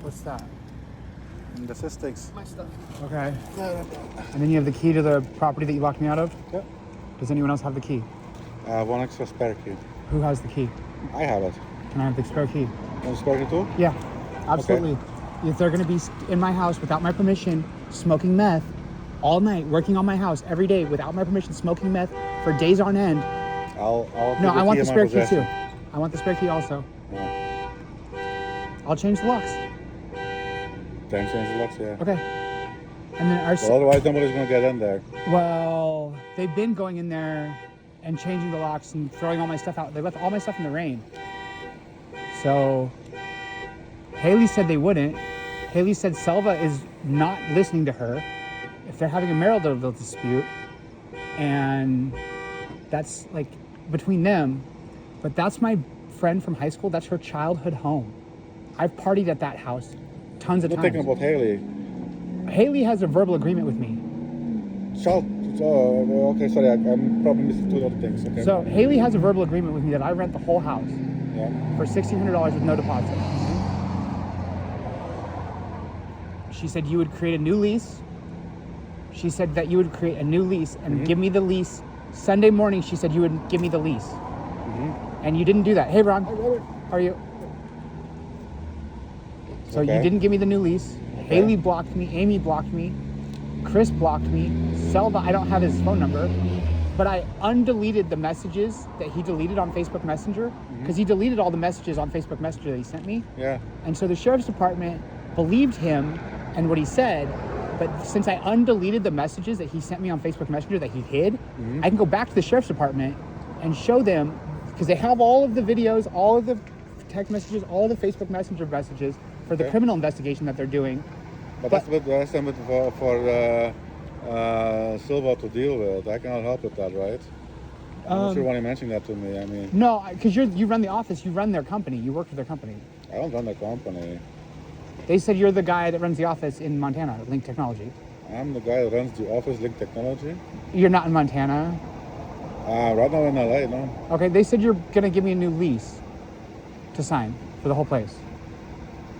What's that? The sticks. My stuff. Okay. And then you have the key to the property that you locked me out of? Yep. Does anyone else have the key? One extra spare key. Who has the key? I have it. Can I have the spare key? Want the spare key too? Yeah, absolutely. Okay. If they're going to be in my house without my permission, smoking meth all night, working on my house every day without my permission, smoking meth for days on end. No, I want the spare key too. I want the spare key also. Yeah. I'll change the locks. Then change the locks, yeah. Okay. And then well, otherwise nobody's gonna get in there. Well, they've been going in there and changing the locks and throwing all my stuff out. They left all my stuff in the rain. So Haley said they wouldn't. Haley said Selva is not listening to her if they're having a marital dispute, and that's like between them. But that's my friend from high school. That's her childhood home. I've partied at that house tons of times. You're thinking about Haley. Haley has a verbal agreement with me. Okay, sorry, I'm probably missing two other things. Okay. So Haley has a verbal agreement with me that I rent the whole house for $1,600 with no deposit. She said you would create a new lease. She said that you would create a new lease and give me the lease. Sunday morning, she said you would give me the lease. And you didn't do that. Hey, Ron. Hey, Robert. How are you? So you didn't give me the new lease. Haley blocked me. Amy blocked me. Chris blocked me. Selva, I don't have his phone number. But I undeleted the messages that he deleted on Facebook Messenger because he deleted all the messages on Facebook Messenger that he sent me. Yeah. And so the sheriff's department believed him and what he said. But since I undeleted the messages that he sent me on Facebook Messenger that he hid, I can go back to the sheriff's department and show them, because they have all of the videos, all of the text messages, all of the Facebook Messenger messages for the criminal investigation that they're doing. But that's a bit for Silva to deal with. I cannot help with that, right? I'm not sure why you mentioned that to me. I mean, no, because you run the office, you run their company, you work for their company. I don't run the company. They said you're the guy that runs the office in Montana, Link Technology. I'm the guy that runs the office, Link Technology. You're not in Montana? Right now in LA, no. Okay, they said you're gonna give me a new lease to sign for the whole place.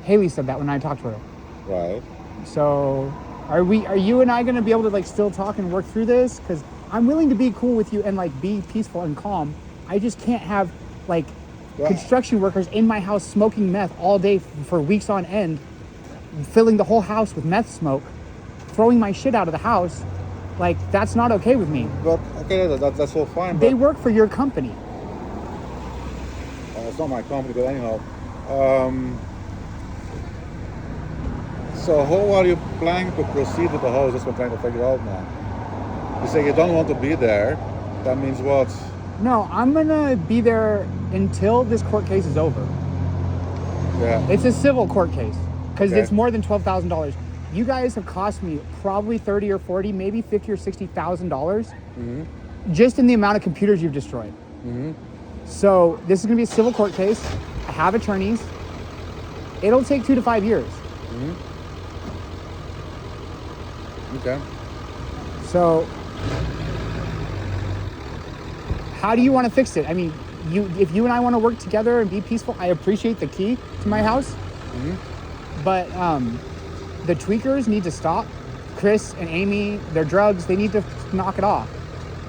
Haley said that when I talked to her. Right. So, are you and I gonna be able to like still talk and work through this? Because I'm willing to be cool with you and like be peaceful and calm. I just can't have like construction workers in my house smoking meth all day for weeks on end, filling the whole house with meth smoke, throwing my shit out of the house. Like, that's not okay with me. But okay, that's all fine. They work for your company. It's not my company, but anyhow. So how are you planning to proceed with the house? That's what I'm trying to figure out now. You say you don't want to be there. That means what? No, I'm gonna be there until this court case is over. Yeah. It's a civil court case because it's more than $12,000. You guys have cost me probably $30 or $40, maybe $50 or $60,000 just in the amount of computers you've destroyed. So this is gonna be a civil court case. I have attorneys. It'll take 2 to 5 years. Okay. So how do you want to fix it? I mean, if you and I want to work together and be peaceful, I appreciate the key to my house. But the tweakers need to stop. Chris and Amy, their drugs, they need to knock it off.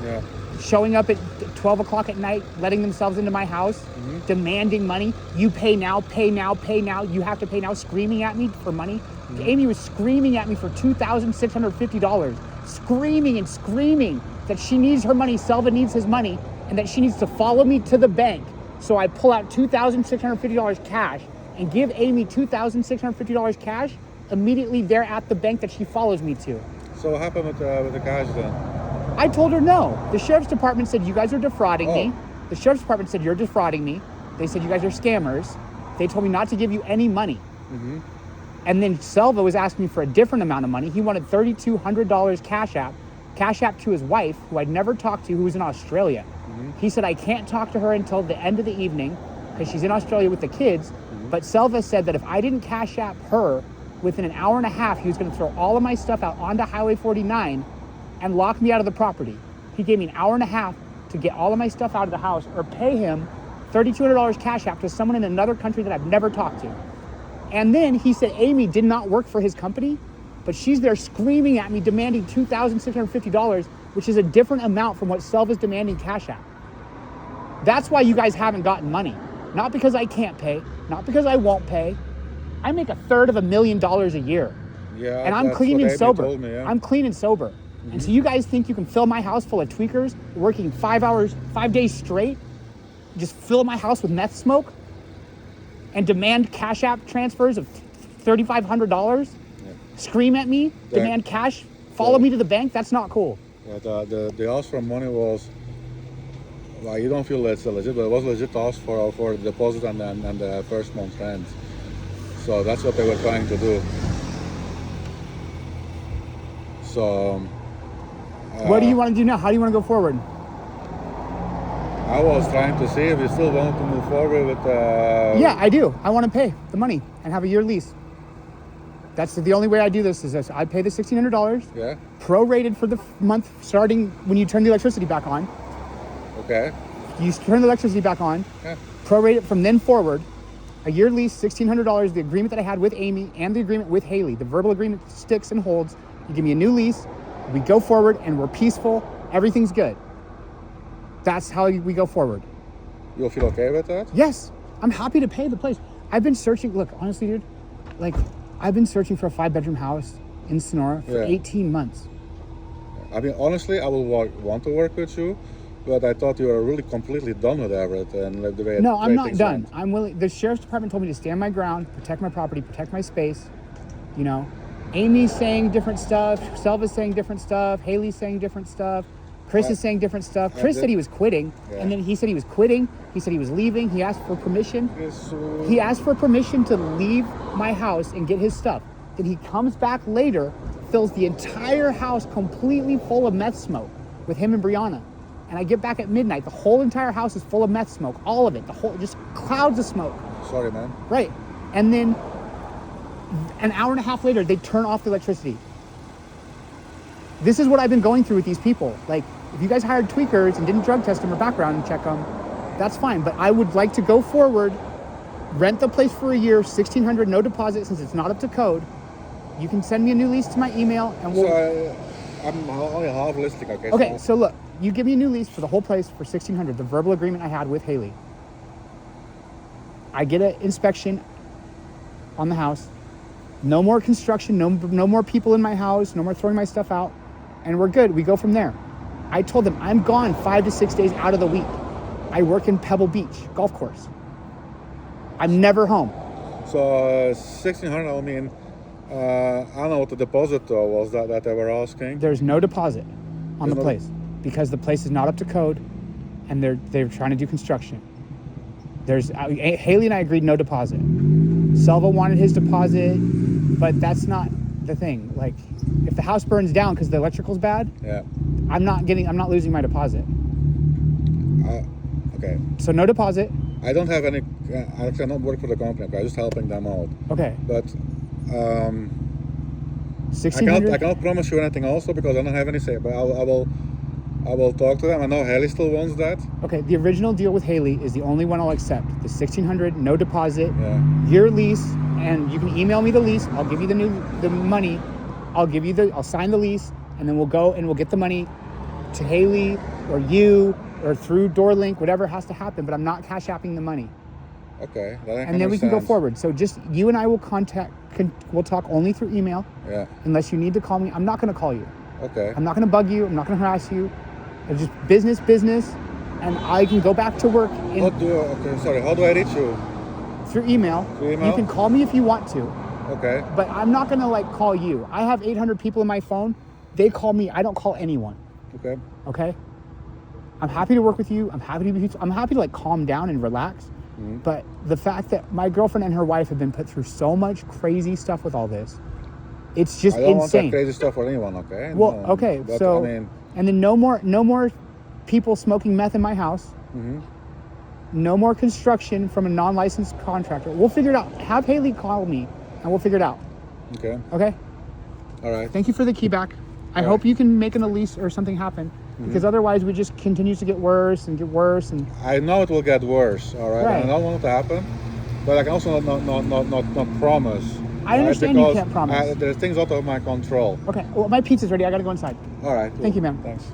Yeah. Showing up at 12 o'clock at night, letting themselves into my house, demanding money. You pay now, pay now, pay now. You have to pay now, screaming at me for money. Amy was screaming at me for $2,650. Screaming and screaming that she needs her money, Selva needs his money, and that she needs to follow me to the bank. So I pull out $2,650 cash and give Amy $2,650 cash immediately there at the bank that she follows me to. So what happened with the cash then? I told her no. The sheriff's department said you guys are defrauding me. The sheriff's department said you're defrauding me. They said you guys are scammers. They told me not to give you any money. And then Selva was asking me for a different amount of money. He wanted $3,200 cash app to his wife, who I'd never talked to, who was in Australia. He said I can't talk to her until the end of the evening because she's in Australia with the kids. But Selva said that if I didn't cash app her within an hour and a half, he was going to throw all of my stuff out onto Highway 49 and lock me out of the property. He gave me an hour and a half to get all of my stuff out of the house or pay him $3,200 cash app to someone in another country that I've never talked to. And then he said Amy did not work for his company, but she's there screaming at me, demanding $2,650, which is a different amount from what Selva's demanding Cash App. That's why you guys haven't gotten money. Not because I can't pay, not because I won't pay. I make $350,000 a year. Yeah, and I'm that's clean what and Amy sober. told me, yeah. I'm clean and sober. Mm-hmm. And so you guys think you can fill my house full of tweakers working 5 days straight, just fill my house with meth smoke and demand Cash App transfers of $3,500? Yeah. Scream at me, demand cash, follow me to the bank? That's not cool. Yeah, the ask for money was, well, you don't feel it's legit, but it was legit ask for the deposit and the first month's rent. So that's what they were trying to do. So what do you want to do now? How do you want to go forward? I was trying to see if you still want to move forward with Yeah, I do. I want to pay the money and have a year lease. That's the only way I do this is this. I pay the $1,600, yeah. prorated for the month starting when you turn the electricity back on. Okay. You turn the electricity back on, Yeah. prorate it from then forward. A year lease, $1,600, the agreement that I had with Amy and the agreement with Haley. The verbal agreement sticks and holds. You give me a new lease, we go forward and we're peaceful, everything's good. That's how we go forward. You'll feel okay with that? Yes, I'm happy to pay the place. I've been searching, look, honestly, dude, like, I've been searching for a 5-bedroom house in Sonora for 18 months. I mean, honestly, I will want to work with you, but I thought you were really completely done with everything. And the way No, I'm not things done. went. I'm willing. The sheriff's department told me to stand my ground, protect my property, protect my space. You know, Amy's saying different stuff. Selva's saying different stuff. Haley's saying different stuff. Chris is saying different stuff. Chris said he was quitting, and then he said he was quitting. He said he was leaving. He asked for permission. He asked for permission to leave my house and get his stuff. Then he comes back later, fills the entire house completely full of meth smoke with him and Brianna. And I get back at midnight. The whole entire house is full of meth smoke. All of it. The whole, just clouds of smoke. Sorry, man. Right. And then an hour and a half later, they turn off the electricity. This is what I've been going through with these people. Like, if you guys hired tweakers and didn't drug test them or background check them, that's fine. But I would like to go forward, rent the place for a year, $1,600, no deposit, since it's not up to code. You can send me a new lease to my email, and we'll. So I'm only half listening. Okay. Okay. So look, you give me a new lease for the whole place for $1,600. The verbal agreement I had with Haley. I get an inspection on the house. No more construction. No more people in my house. No more throwing my stuff out, and we're good. We go from there. I told them I'm gone 5 to 6 days out of the week. I work in Pebble Beach golf course. I'm never home. So $1,600. I mean, I don't know what the deposit was that they were asking. There's no deposit on the place because the place is not up to code, and they're trying to do construction. There's Haley and I agreed no deposit. Selva wanted his deposit, but that's not the thing. Like, if the house burns down because the electrical's bad, Yeah. I'm not losing my deposit. Okay. So no deposit. I don't have any. I cannot work for the company. I'm just helping them out. Okay. But I 1,600. cannot promise you anything also because I don't have any say. But I will talk to them. I know Haley still wants that. Okay. The original deal with Haley is the only one I'll accept. The 1,600, no deposit, Yeah. year lease, and you can email me the lease. I'll give you the money. I'll sign the lease, and then we'll go and we'll get the money to Haley or you or through DoorLink, whatever has to happen. But I'm not cash apping the money. Okay. And then we can go forward. So just you and I will we'll talk only through email. Yeah. Unless you need to call me. I'm not going to call you. Okay. I'm not going to bug you. I'm not going to harass you. It's just business. And I can go back to work How do I reach you? through email. Through email? You can call me if you want to. Okay. But I'm not going to call you. I have 800 people in my phone. They call me. I don't call anyone. Okay. Okay? I'm happy to work with you. I'm happy to calm down and relax. Mm-hmm. But the fact that my girlfriend and her wife have been put through so much crazy stuff with all this, it's just I don't insane. want that crazy stuff for anyone. Okay. Well, No, okay. but, So, I mean, and then no more people smoking meth in my house. Mm-hmm. No more construction from a non-licensed contractor. We'll figure it out. Have Haley call me, and we'll figure it out. Okay. Okay? All right. Thank you for the key back. I hope you can make an lease or something happen, because otherwise we just continues to get worse and get worse. And I know it will get worse. All right. Right. And I don't want it to happen. but I can also not promise. I understand you because can't promise. there's things out of my control. Okay, well, my pizza's ready. I gotta go inside. All right. Cool. Thank you, ma'am. Thanks.